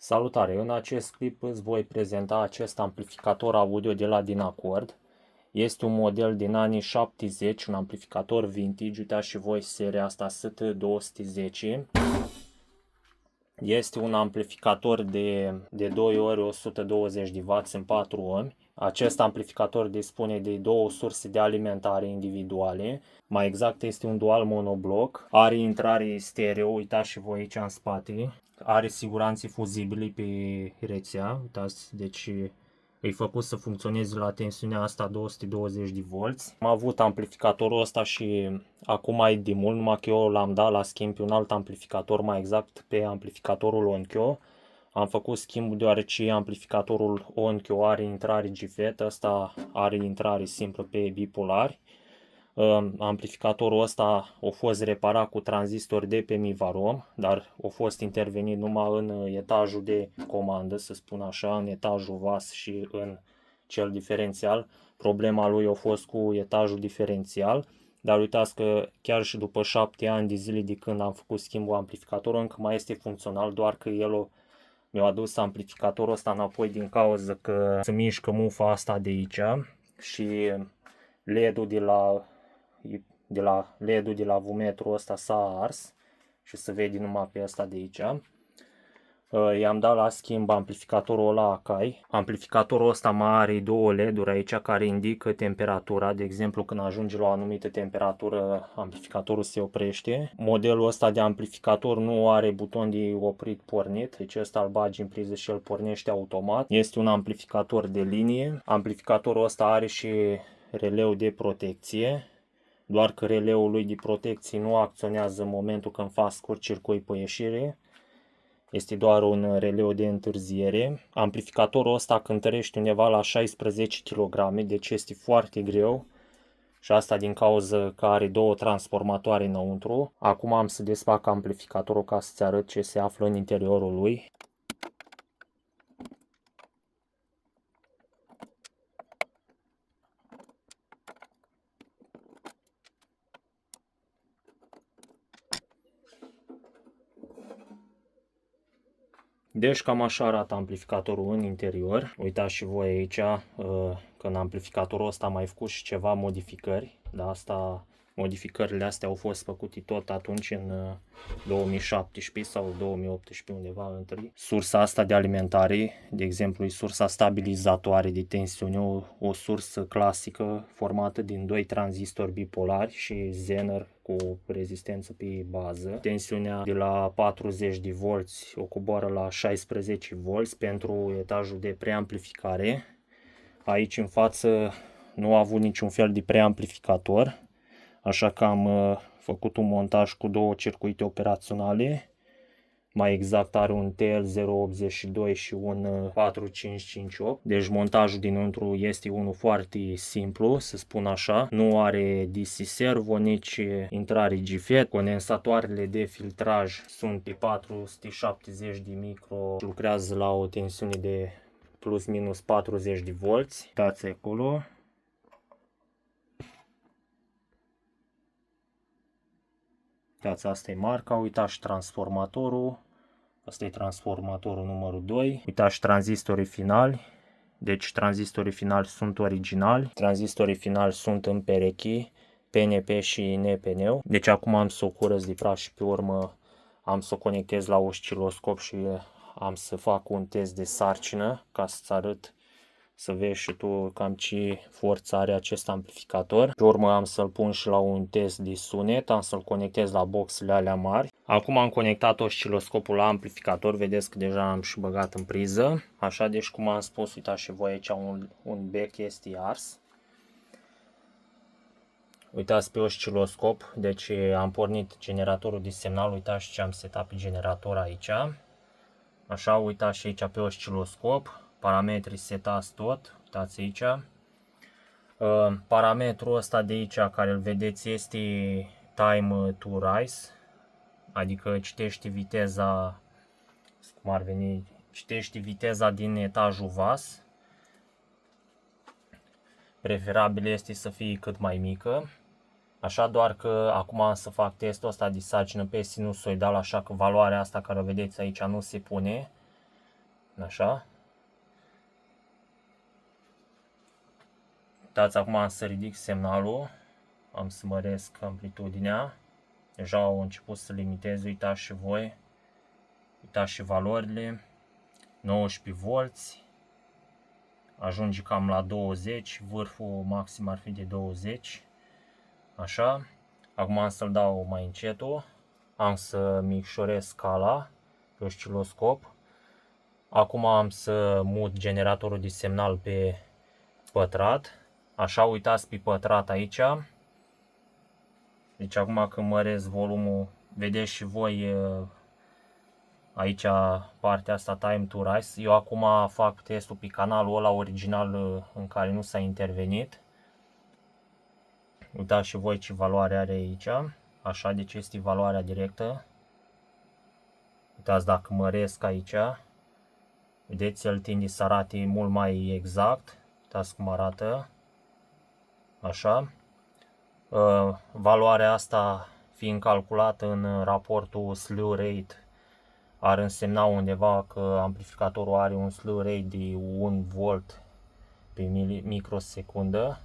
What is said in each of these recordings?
Salutare! În acest clip îți voi prezenta acest amplificator audio de la Dinacord. Este un model din anii 70, un amplificator vintage. Uitați și voi seria asta ST210. Este un amplificator de 2 ori 120 de W în 4 ohmi. Acest amplificator dispune de două surse de alimentare individuale. Mai exact este un dual monobloc. Are intrare stereo, uitați și voi aici în spate. Are siguranțe fuzibile pe rețea, uitați, deci e făcut să funcționeze la tensiunea asta 220 de volți. Am avut amplificatorul ăsta și acum mai de mult, numai că eu l-am dat la schimb pe un alt amplificator, mai exact pe amplificatorul Onkyo. Am făcut schimbul deoarece amplificatorul Onkyo are intrare GFET, ăsta are intrare simplă pe bipolari. Amplificatorul ăsta a fost reparat cu tranzistori de pe Mivarom, dar a fost intervenit numai în etajul de comandă, să spun așa, în etajul VAS și în cel diferențial. Problema lui a fost cu etajul diferențial, dar uitați că chiar și după 7 ani de zile de când am făcut schimbul amplificatorului, încă mai este funcțional, doar că el mi-a adus amplificatorul ăsta înapoi din cauza că se mișcă mufa asta de aici și LED-ul de la vumetrul ăsta s-a ars și se vede numai pe ăsta de aici. I-am dat la schimb amplificatorul ăla Akai. Amplificatorul ăsta mai are două LED-uri aici care indică temperatura. De exemplu, când ajunge la o anumită temperatură, amplificatorul se oprește. Modelul ăsta de amplificator nu are buton de oprit-pornit, deci ăsta îl bagi în priză și îl pornește automat. Este un amplificator de linie. Amplificatorul ăsta are și releu de protecție, doar că releul lui de protecție nu acționează în momentul când fac scurt circuit pe ieșire. Este doar un releu de întârziere. Amplificatorul ăsta cântărește undeva la 16 kg, deci este foarte greu. Și asta din cauza că are două transformatoare înăuntru. Acum am să desfac amplificatorul ca să-ți arăt ce se află în interiorul lui. Deci cam așa arată amplificatorul în interior. Uitați și voi aici că în amplificatorul ăsta am mai făcut și ceva modificări. Dar asta, modificările astea au fost făcute tot atunci în 2017 sau 2018 undeva între. Sursa asta de alimentare, de exemplu, e sursa stabilizatoare de tensiune, o sursă clasică formată din doi tranzistori bipolari și Zener cu rezistență pe bază. Tensiunea de la 40 de volți o coboară la 16 volți pentru etajul de preamplificare. Aici în față nu a avut niciun fel de preamplificator, așa că am făcut un montaj cu două circuite operaționale. Mai exact are un TL082 și un 4558. Deci montajul dinăuntru este unul foarte simplu, să spun așa. Nu are DC servo, nici intrare GFET. Condensatoarele de filtraj sunt de 470 de micro. Lucrează la o tensiune de plus minus 40 de volți. Uitați acolo. Uitați, asta e marca, uitați transformatorul. Asta e transformatorul numărul 2. Uitați tranzistorii finali. Deci tranzistorii finali sunt originali. Tranzistorii finali sunt în perechi, PNP și NPN. Deci acum am să o curăț de praf și pe urmă am să o conectez la osciloscop și am să fac un test de sarcină ca să-ți arăt, să vezi și tu cam ce forță are acest amplificator. Pe urmă am să-l pun și la un test de sunet, am să-l conectez la boxele alea mari. Acum am conectat osciloscopul la amplificator, vedeți că deja am și băgat în priză. Așa, deci cum am spus, uitați și voi aici un bec este ars. Uitați pe osciloscop, deci am pornit generatorul de semnal, uitați ce am setat pe generator aici. Așa, uitați și aici pe osciloscop. Parametrii setați tot, uitați aici. Parametrul ăsta de aici care îl vedeți este time to rise, adică citește viteza, cum ar veni, citește viteza din etajul VAS. Preferabil este să fie cât mai mică. Așa, doar că acum am să fac testul ăsta de sarcină pe sinusoidal, așa că valoarea asta care o vedeți aici nu se pune. Așa. Uitați, acum am să ridic semnalul, am să măresc amplitudinea. Deja au început să limitez, uitați și voi. Uitați și valorile. 19 volți. Ajunge cam la 20, vârful maxim ar fi de 20. Așa. Acum am să-l dau mai încetul. Am să micșorez scala pe osciloscop. Acum am să mut generatorul de semnal pe pătrat. Așa, uitați pe pătrat aici. Deci acum când măresc volumul, vedeți și voi aici partea asta Time to Rise. Eu acum fac testul pe canalul ăla original în care nu s-a intervenit. Uitați și voi ce valoare are aici. Așa, deci este valoarea directă. Uitați, dacă măresc aici, vedeți, el tinde să arate mult mai exact. Uitați cum arată. Așa. Valoarea asta fiind calculată în raportul slew rate ar însemna undeva că amplificatorul are un slew rate de 1 volt pe microsecundă.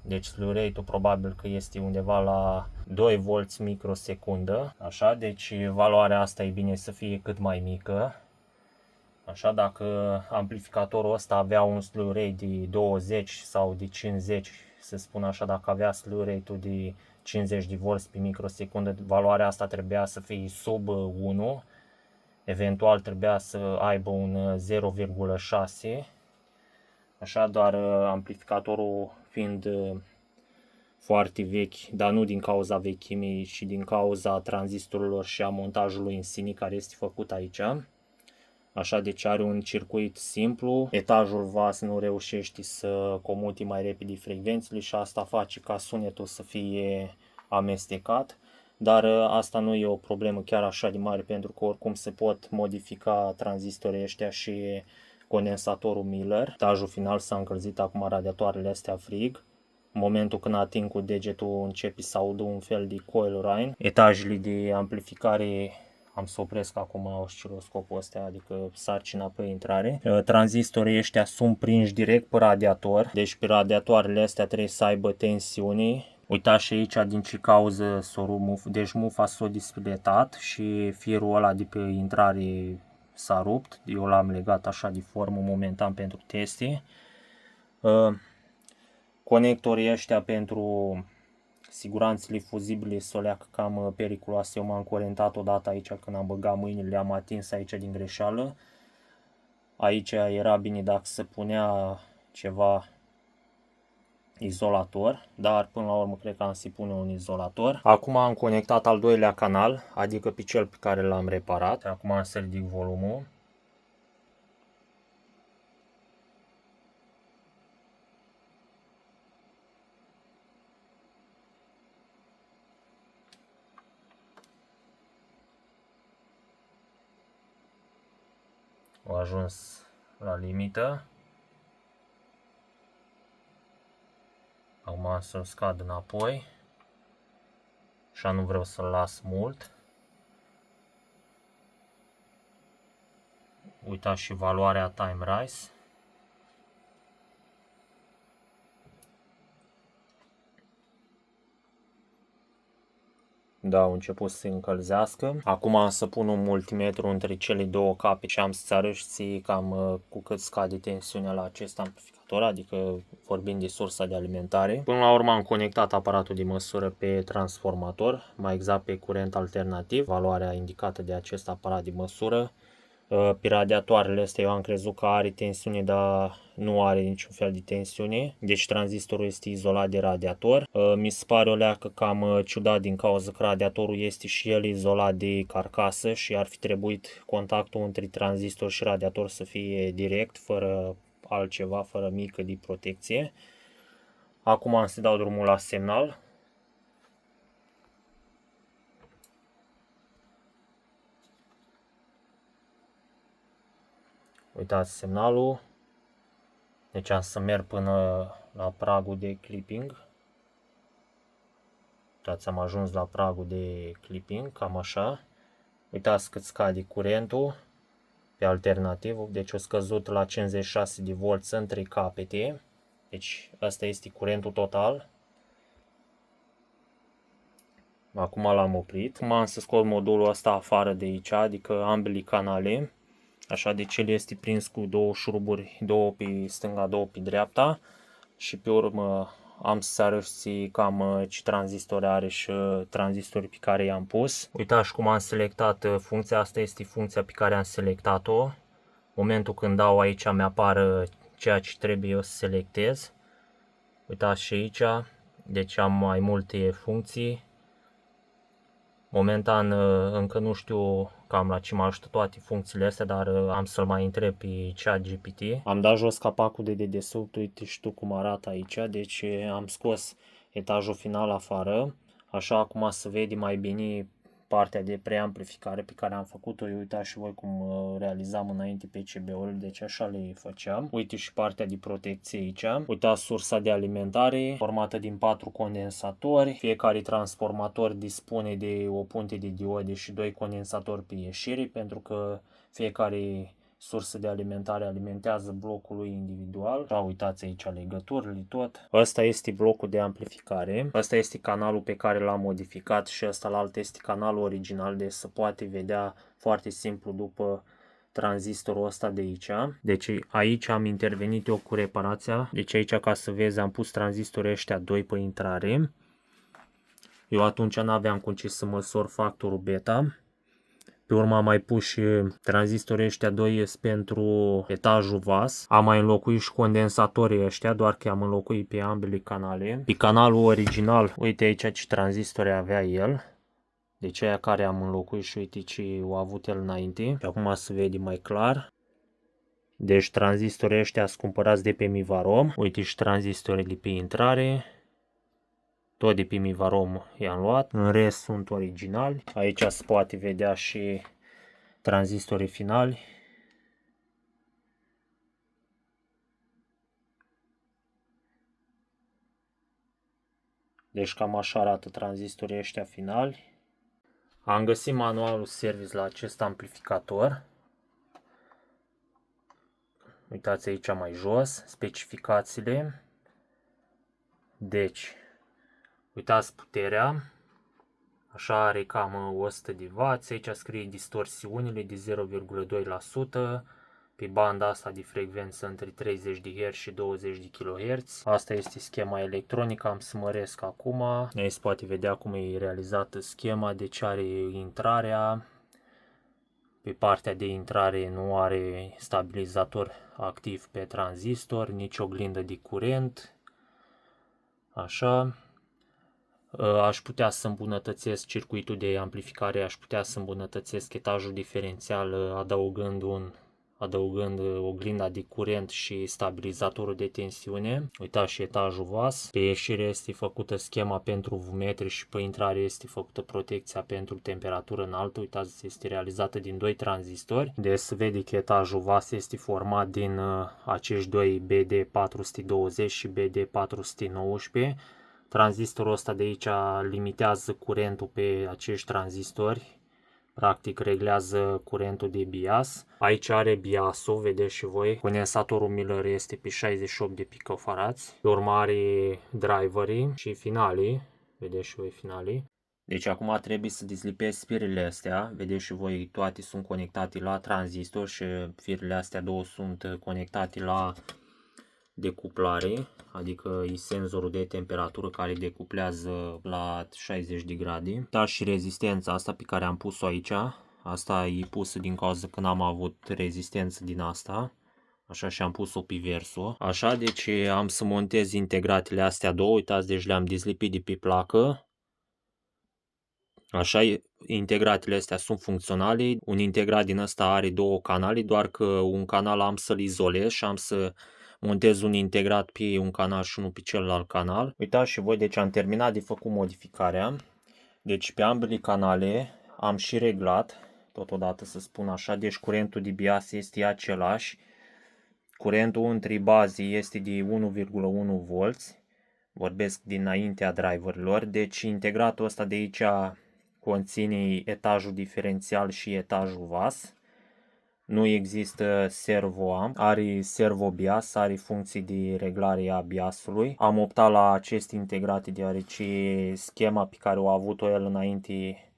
Deci slew rate-ul probabil că este undeva la 2 volți microsecundă. Așa, deci valoarea asta e bine să fie cât mai mică. Așa, dacă amplificatorul ăsta avea un slew rate de 20 sau de 50, să spun așa, dacă avea slew rate-ul de 50 de volți pe microsecundă, valoarea asta trebuia să fie sub 1. Eventual trebuia să aibă un 0,6. Așa, doar amplificatorul fiind foarte vechi, dar nu din cauza vechimii, ci din cauza tranzistorilor și a montajului în sine care este făcut aici. Așa, deci are un circuit simplu, etajul vas nu reușește să comute mai repede frecvențele și asta face ca sunetul să fie amestecat. Dar asta nu e o problemă chiar așa de mare, pentru că oricum se pot modifica tranzistorii ăștia și condensatorul Miller. Etajul final s-a încălzit, acum radiatoarele astea frig. În momentul când ating cu degetul începe să audă un fel de coil whine. Etajele de amplificare, am să opresc acum osciloscopul ăsta, adică sarcina pe intrare. Tranzistorii ăștia sunt prinși direct pe radiator, deci pe radiatoarele astea trebuie să aibă tensiune. Uitați și aici din ce cauză deci mufa s-a displetat și firul ăla de pe intrare s-a rupt. Eu l-am legat așa de formă momentan pentru teste. Conectorii ăștia pentru siguranțele fuzibile s-o cam periculoase. Eu m-am curentat odată aici când am băgat mâinile, le-am atins aici din greșeală. Aici era bine dacă se punea ceva izolator, dar până la urmă cred că am să-i pune un izolator. Acum am conectat al doilea canal, adică pe cel pe care l-am reparat. Acum am să ridic volumul. Au ajuns la limită. Acum să-l scad înapoi. Așa nu vreau să-l las mult. Uitați și valoarea Time Rise. Da, au început să se încălzească. Acum am să pun un multimetru între cele două cape și am să-ți arăt și cam cu cât scade tensiunea la acest amplificator, adică vorbind de sursa de alimentare. Până la urmă am conectat aparatul de măsură pe transformator, mai exact pe curent alternativ, valoarea indicată de acest aparat de măsură. Pe radiatoarele astea eu am crezut că are tensiune, dar nu are niciun fel de tensiune. Deci tranzistorul este izolat de radiator. Mi se pare o leacă cam ciudat din cauza că radiatorul este și el izolat de carcasă și ar fi trebuit contactul între tranzistor și radiator să fie direct, fără altceva, fără mică de protecție. Acum am să dau drumul la semnal. Uitați semnalul. Deci am să merg până la pragul de clipping. Uitați, am ajuns la pragul de clipping, cam așa. Uitați cât scade curentul pe alternativ, deci o scăzut la 56 de volți în 3 capete. Deci asta este curentul total. Acum l-am oprit. Acum am să scot modulul ăsta afară de aici, adică ambele canale. Așa, deci el este prins cu două șuruburi, două pe stânga, două pe dreapta. Și pe urmă am să arăți cam ce tranzistori are și tranzistorii pe care i-am pus. Uitați cum am selectat funcția, asta este funcția pe care am selectat-o. În momentul când dau aici mi-apar ceea ce trebuie eu să selectez. Uitați și aici, deci am mai multe funcții. Momentan încă nu știu cam la ce mă ajută toate funcțiile astea, dar am să-l mai întreb pe ChatGPT. Am dat jos capacul de dedesubt, uite și tu cum arată aici, deci am scos etajul final afară, așa acum se vede mai bine partea de preamplificare pe care am făcut-o. Uitați și voi cum realizam înainte PCB-ul, deci așa le făceam. Uite și partea de protecție aici. Uitați sursa de alimentare formată din 4 condensatori. Fiecare transformator dispune de o punte de diode și 2 condensatori pe ieșire, pentru că fiecare sursă de alimentare alimentează blocul lui individual. Da, uitați aici legăturile, tot. Ăsta este blocul de amplificare. Ăsta este canalul pe care l-am modificat și ăsta la alt este canalul original, deci se poate vedea foarte simplu după tranzistorul ăsta de aici. Deci aici am intervenit eu cu reparația. Deci aici, ca să vezi, am pus tranzistorii ăștia 2 pe intrare. Eu atunci n-aveam cum ce să măsor factorul beta. Pe urmă am mai pus și tranzistorii ăștia 2 pentru etajul VAS. Am mai înlocuit și condensatorii ăștia, doar că am înlocuit pe ambele canale. Pe canalul original, uite aici ce tranzistori avea el. Deci aia care am înlocuit și uite ce au avut el înainte. Și acum se vede mai clar. Deci tranzistorii ăștia sunt cumpărați de pe Mivarom. Uite și tranzistorii de pe intrare. Tot de pe Mivarom i-am luat. În rest sunt originali. Aici se poate vedea și tranzistorii finali. Deci cam așa arată tranzistorii ăștia finali. Am găsit manualul service la acest amplificator. Uitați aici mai jos, specificațiile. Deci, uitați puterea. Așa are cam 100 de W. Aici scrie distorsiunile de 0,2%. Pe banda asta de frecvență între 30 de Hz și 20 de kHz. Asta este schema electronică, am să măresc acum. Aici se poate vedea cum e realizată schema, deci are intrarea. Pe partea de intrare nu are stabilizator activ pe tranzistor, nici oglindă de curent. Așa. Aș putea să îmbunătățesc circuitul de amplificare, aș putea să îmbunătățesc etajul diferențial adăugând oglinda de curent și stabilizatorul de tensiune. Uitați și etajul VAS. Pe ieșire este făcută schema pentru vumetri și pe intrare este făcută protecția pentru temperatură înaltă. Uitați, este realizată din 2 tranzistori. Deci se vede că etajul VAS este format din acești 2 BD420 și BD419. Tranzistorul ăsta de aici limitează curentul pe acești tranzistori. Practic reglează curentul de bias. Aici are biasul, vedeți și voi. Condensatorul Miller este pe 68 de picofarads. Pe urmă are driverii și finalii. Vedeți și voi finalii. Deci acum trebuie să deslipesc firele astea. Vedeți și voi, toate sunt conectate la tranzistor și firele astea două sunt conectate la decuplare, adică e senzorul de temperatură care decuplează la 60 de grade. Da, și rezistența asta pe care am pus-o aici, asta e pusă din cauza că n-am avut rezistență din asta. Așa, și am pus-o pe versul. Așa, deci am să montez integratele astea două. Uitați, deci le-am dezlipit de pe placă. Așa, integratele astea sunt funcționale. Un integrat din ăsta are 2 canale, doar că un canal am să-l izolez și am să montez un integrat pe un canal și unul pe celălalt canal. Uitați și voi, deci am terminat de făcut modificarea. Deci pe ambele canale am și reglat, totodată să spun așa, deci curentul de bias este același. Curentul între baze este de 1,1 V. Vorbesc dinaintea driverilor. Deci integratul ăsta de aici conține etajul diferențial și etajul VAS. Nu există servo-amp, are servo-bias, are funcții de reglare a biasului. Am optat la acest integrat deoarece schema pe care o a avut-o el înainte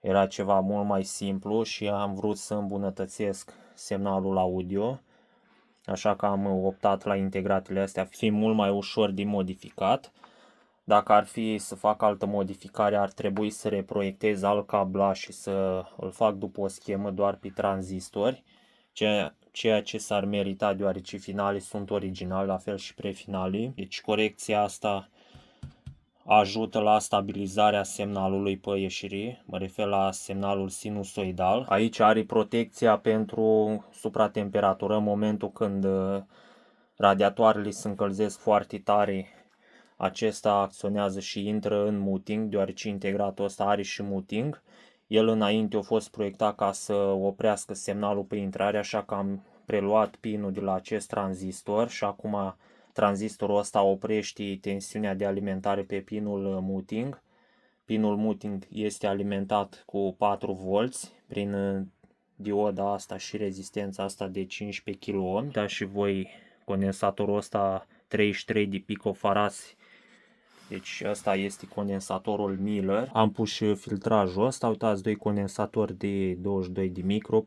era ceva mult mai simplu și am vrut să îmbunătățesc semnalul audio. Așa că am optat la integratele astea, fiind mult mai ușor de modificat. Dacă ar fi să fac altă modificare, ar trebui să reproiectez alt cablaj și să îl fac după o schemă doar pe tranzistori, ceea ce s-ar merita deoarece finalii sunt originali, la fel și prefinalii. Deci corecția asta ajută la stabilizarea semnalului pe ieșire, mă refer la semnalul sinusoidal. Aici are protecția pentru supratemperatură în momentul când radiatoarele se încălzesc foarte tare. Acesta acționează și intră în muting, deoarece integratul ăsta are și muting. El înainte a fost proiectat ca să oprească semnalul pe intrare, așa că am preluat pinul de la acest tranzistor și acum tranzistorul ăsta oprește tensiunea de alimentare pe pinul muting. Pinul muting este alimentat cu 4V prin dioda asta și rezistența asta de 15 kΩ. Da, și voi condensatorul ăsta 33 de picofarați. Deci ăsta este condensatorul Miller. Am pus și filtrajul ăsta. Uitați, doi condensatori de 22 de micro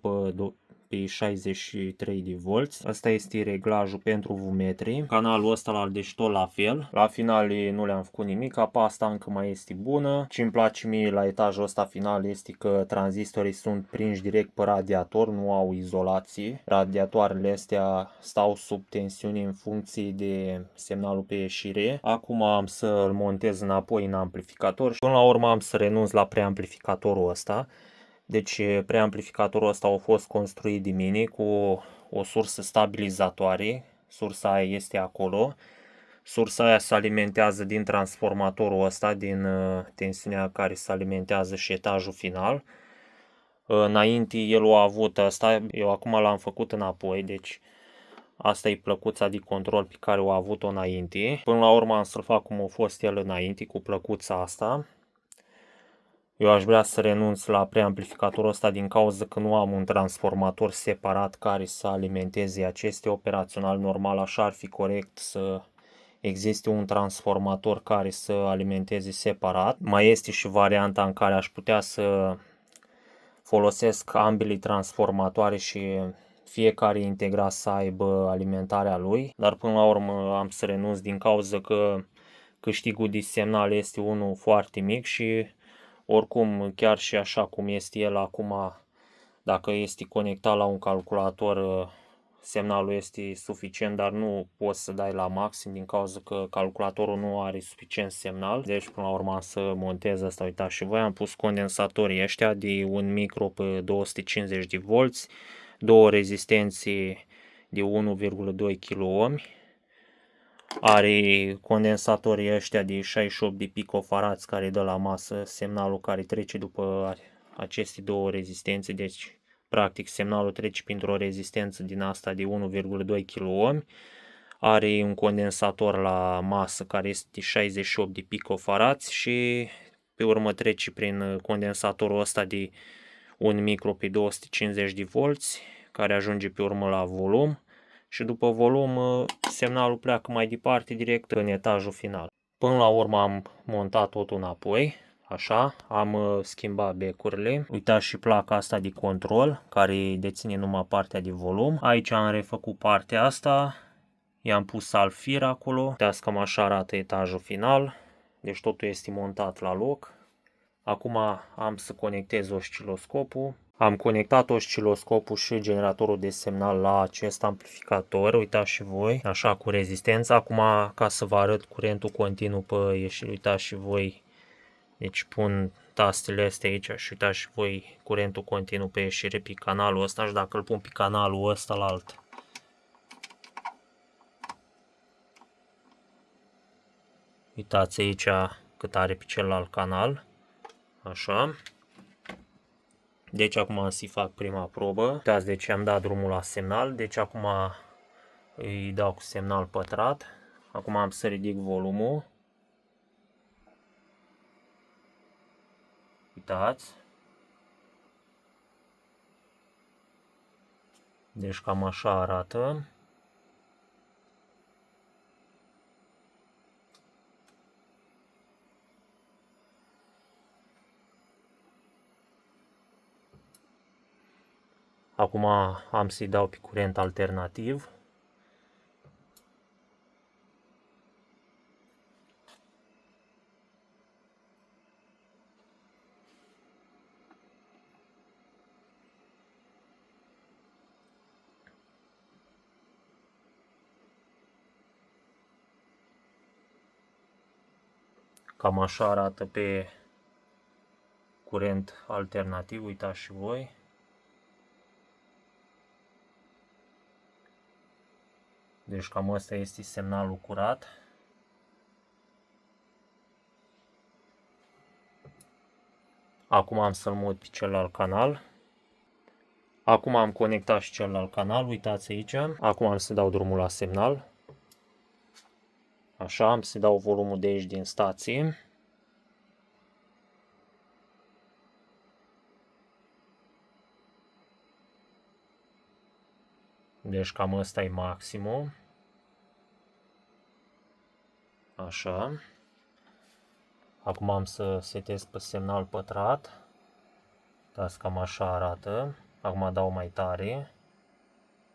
pe 63 de volți. Asta este reglajul pentru vumetri. Canalul ăsta deci tot la fel. La final nu le-am făcut nimic. Apa asta încă mai este bună. Ce îmi place mie la etajul ăsta final este că tranzistorii sunt prinși direct pe radiator, nu au izolație. Radiatoarele astea stau sub tensiune în funcție de semnalul pe ieșire. Acum am să îl montez înapoi în amplificator și până la urmă am să renunț la preamplificatorul ăsta. Deci preamplificatorul ăsta a fost construit de mine cu o sursă stabilizatoare. Sursa aia este acolo. Sursa aia se alimentează din transformatorul ăsta, din tensiunea care se alimentează și etajul final. Înainte el a avut asta, eu acum l-am făcut înapoi, deci asta e plăcuța de control pe care o a avut-o înainte. Până la urmă am să-l fac cum a fost el înainte, cu plăcuța asta. Eu aș vrea să renunț la preamplificatorul ăsta din cauza că nu am un transformator separat care să alimenteze aceste operațional. Normal așa ar fi corect să existe un transformator care să alimenteze separat. Mai este și varianta în care aș putea să folosesc ambele transformatoare și fiecare integrat să aibă alimentarea lui, dar până la urmă am să renunț din cauza că câștigul de semnal este unul foarte mic și oricum chiar și așa cum este el acum, dacă este conectat la un calculator, semnalul este suficient, dar nu poți să dai la maxim din cauza că calculatorul nu are suficient semnal. Deci până la urmă am să montez asta. Uitați și voi, am pus condensatorii ăștia de 1 micro pe 250 de volți, două rezistențe de 1,2 kΩ. Are condensatorii ăștia de 68 de picofarați care dă la masă semnalul care trece după aceste două rezistențe, deci practic semnalul trece printr-o rezistență din asta de 1,2 kΩ. Are un condensator la masă care este de 68 de picofarați și pe urmă trece prin condensatorul ăsta de 1 micro pe 250 de volți care ajunge pe urmă la volum. Și după volum semnalul pleacă mai departe direct în etajul final. Până la urmă am montat totul înapoi, așa, am schimbat becurile. Uitați și placa asta de control care deține numai partea de volum. Aici am refăcut partea asta, i-am pus salfir acolo. Uitați cam așa arată etajul final, deci totul este montat la loc. Acum am să conectez osciloscopul. Am conectat osciloscopul și generatorul de semnal la acest amplificator, uitați și voi, așa cu rezistență. Acum ca să vă arăt curentul continuu pe ieșire, uitați și voi, deci pun tastele astea aici și uitați și voi curentul continuu pe ieșire pe canalul ăsta și dacă îl pun pe canalul ăsta la alt. Uitați aici cât are pe celălalt canal, așa. Deci acum am să-i fac prima probă. Uitați, deci am dat drumul la semnal. Deci acum îi dau cu semnal pătrat. Acum am să ridic volumul. Uitați. Deci cam așa arată. Acum am să-i dau pe curent alternativ. Cam așa arată pe curent alternativ, uitați și voi. Deci cam ăsta este semnalul curat. Acum am să-l mut pe celălalt canal. Acum am conectat și celălalt canal, uitați aici. Acum am să dau drumul la semnal. Așa, am să dau volumul de aici din stație. Deci cam ăsta e maximul. Așa. Acum am să setez pe semnal pătrat. Uitați, cam așa arată. Acum dau mai tare.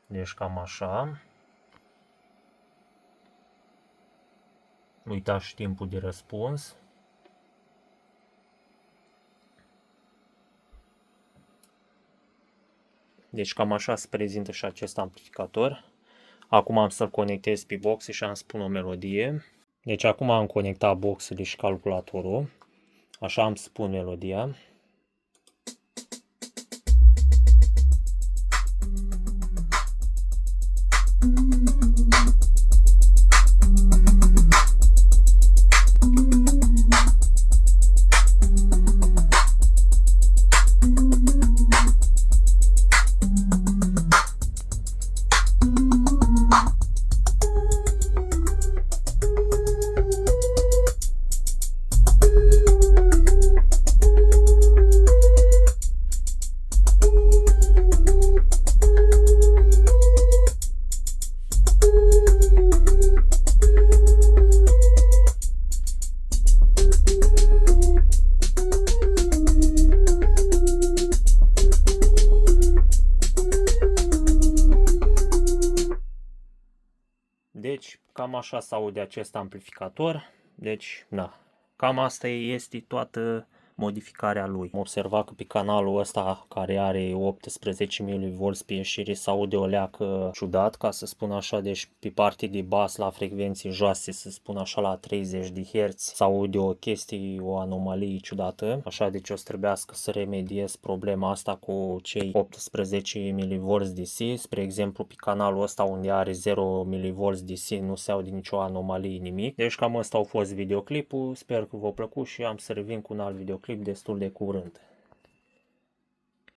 Deci cam așa. Uitați și timpul de răspuns. Deci cam așa se prezintă și acest amplificator. Acum am să-l conectez pe boxe și am să pun o melodie. Deci acum am conectat boxele și calculatorul. Așa am să pun melodia. Deci, cam așa se aude acest amplificator. Deci, da, cam asta este toată modificarea lui. Am observat că pe canalul ăsta, care are 18 mV pe ieșire, se aude o leacă ciudat, ca să spun așa. Deci pe partea de bas, la frecvenții joase, să spun așa, la 30 de Hz, se aude o chestie, o anomalie ciudată. Așa, deci o să trebuiască să remediez problema asta cu cei 18 mV DC. Spre exemplu, pe canalul ăsta unde are 0 mV DC nu se aude nicio anomalie, nimic. Deci cam ăsta a fost videoclipul. Sper că v-a plăcut și am să revin cu un alt videoclip destul de curând.